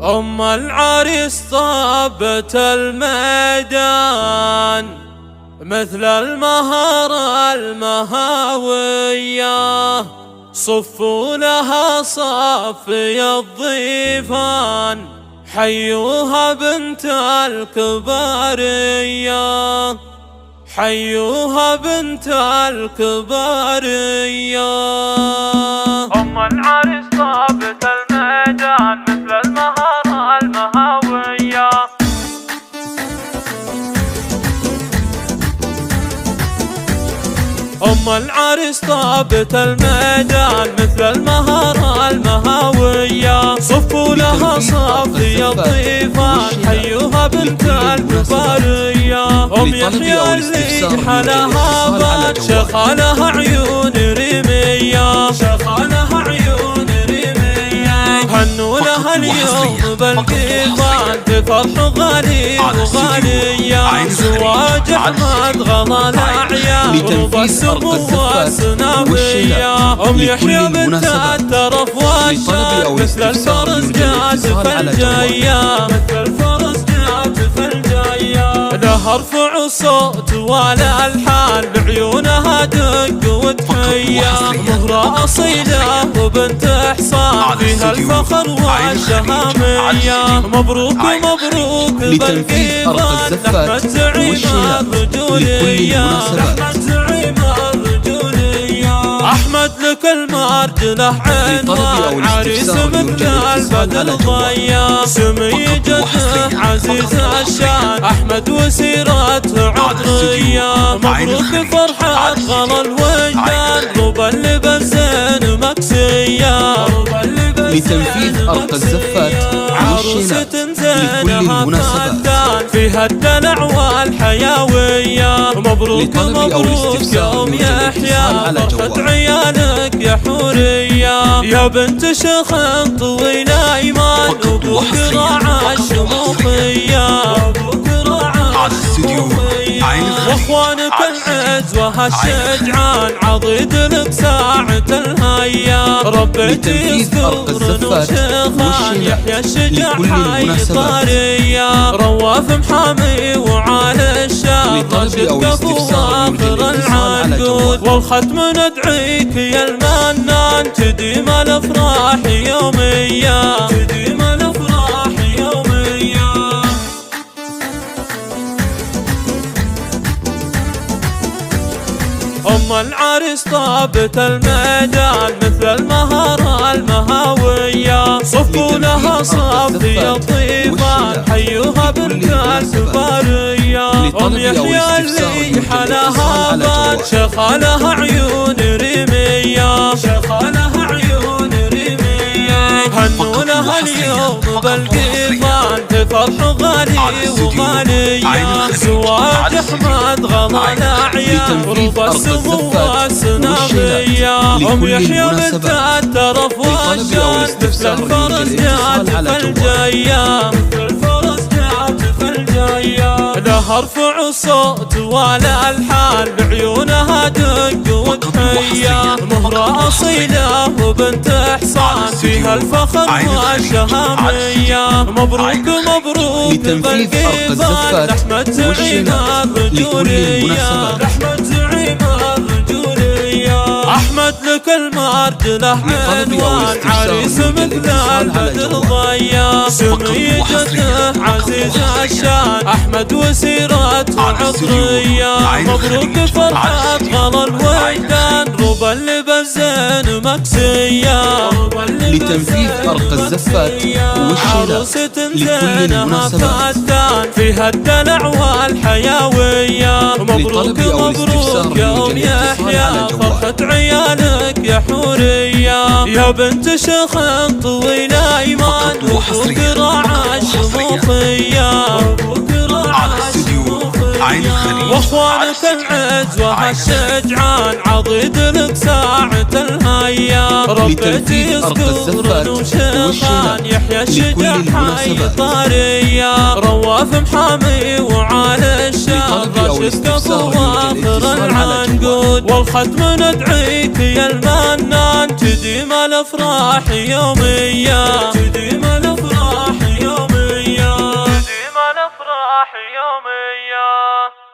أم العريس طابت الميدان مثل المهارة المهاوية، صفوا لها صافي الضيفان، حيوها بنت الكبارية، حيوها بنت الكبارية. أم العريس طابت الميدان مثل المهارة المهاوية. أم العريس طابت الميدان مثل المهارة المهاوية، صفوا لها صافي الضيفان، حيوها بنت الكبارية. أم يحيى اللي حلها بات، شخالها عيون ريمية، شخالها عيون ريمية. هنوا لها اليوم بالقيفان، بفرح غالي وغالية، زواج أحمد غلا الأعياد، ربى السمو والسناوية. أم يحيى بنت الترف والشان، مثل الفرس جازف الجاية، مثل الفرس جازف الجاية. لها رفع الصوت والألحان، بعيونها دق وتحية، مهرة أصيلة وبنت إحصان، فيها الفخر والشهامية. مبروك مبروك بالقيفان، أحمد زعيم الرجولية، أحمد زعيم الرجولية. أحمد لك المرجله عنوان، عريس مثل البدر ضيا، سمي جده عزيز الشان، أحمد وسيرته عطرية. مبروك فرحة غلا الوجدان، ربى اللبس زين مكسية، لتنفيذ أرق الزفات عروسة زينها فدان، فيها الدلع والحيوية. مبروك مبروك يا أم يحيى، فرحة عيالك يا حورية، يا بنت شيخ طويل أيمان، وابوك راعى الشموخية، وابوك راعى الشموخية. واخوانك العز وهالشجعان، عضيد لك ساعة الهيا، ربيتي يذكر وشيخان، يحيى الشجاع حي طارية، رواف محامي وعلى الشام، راشد كفو واخر العنقود. والختم ندعيك يا المنان، تديم الافراح يوميا، تديم الافراح يوميا. أم العريس طابت الميدان مثل المهارة المهاوية، صفوا لها صافي الضيفان، حيوها بنت الكبارية. أم يحيى اللي حلها بات، شخالها عيون ريمية، شخالها عيون ريمية. هنوا لها اليوم بالقيفان، بفرح غالي وغالية، زواج أحمد غلا الأعياد، ربى السمو والسناوية. أم يحيى بنت الترف والشان، مثل الفرس جازف الجاية، مثل الفرس جازف الجاية. لها رفع الصوت والألحان، بعيونها دق وتحية، مهرة أصيلة وبنت إحصان، فيها الفخر والشهامية. مبروك مبروك بالقيفان، أحمد زعيم الرجولية، أحمد زعيم الرجولية. أحمد لك المرجله عنوان، عريس مثل البدر ضيا، سمي جده عزيز الشان، أحمد وسيرته عطرية. مبروك فرحة غلا الوجدان، ربى اللبس زين مكسية، لتنفيذ أرق الزفات عروسة زينها فدان، فيها الدلع والحيوية. مبروك مبروك يا أم يحيى، فرحة عيالك يا حورية، يا بنت شيخ طويل أيمان، وابوك راعى الشموخية، وابوك راعى الشموخية. واخوانك العز وهالشجعان، عضيد لك ساعة الهيا، ربيتي يذكر وشيخان، يحيى الشجاع حي طارية، رواف محامي وعلى الشام، راشد كفو واخر العنقود. والختم ندعيك يا المنان، تديم الافراح يوميا، تديم الافراح أفراح يومية.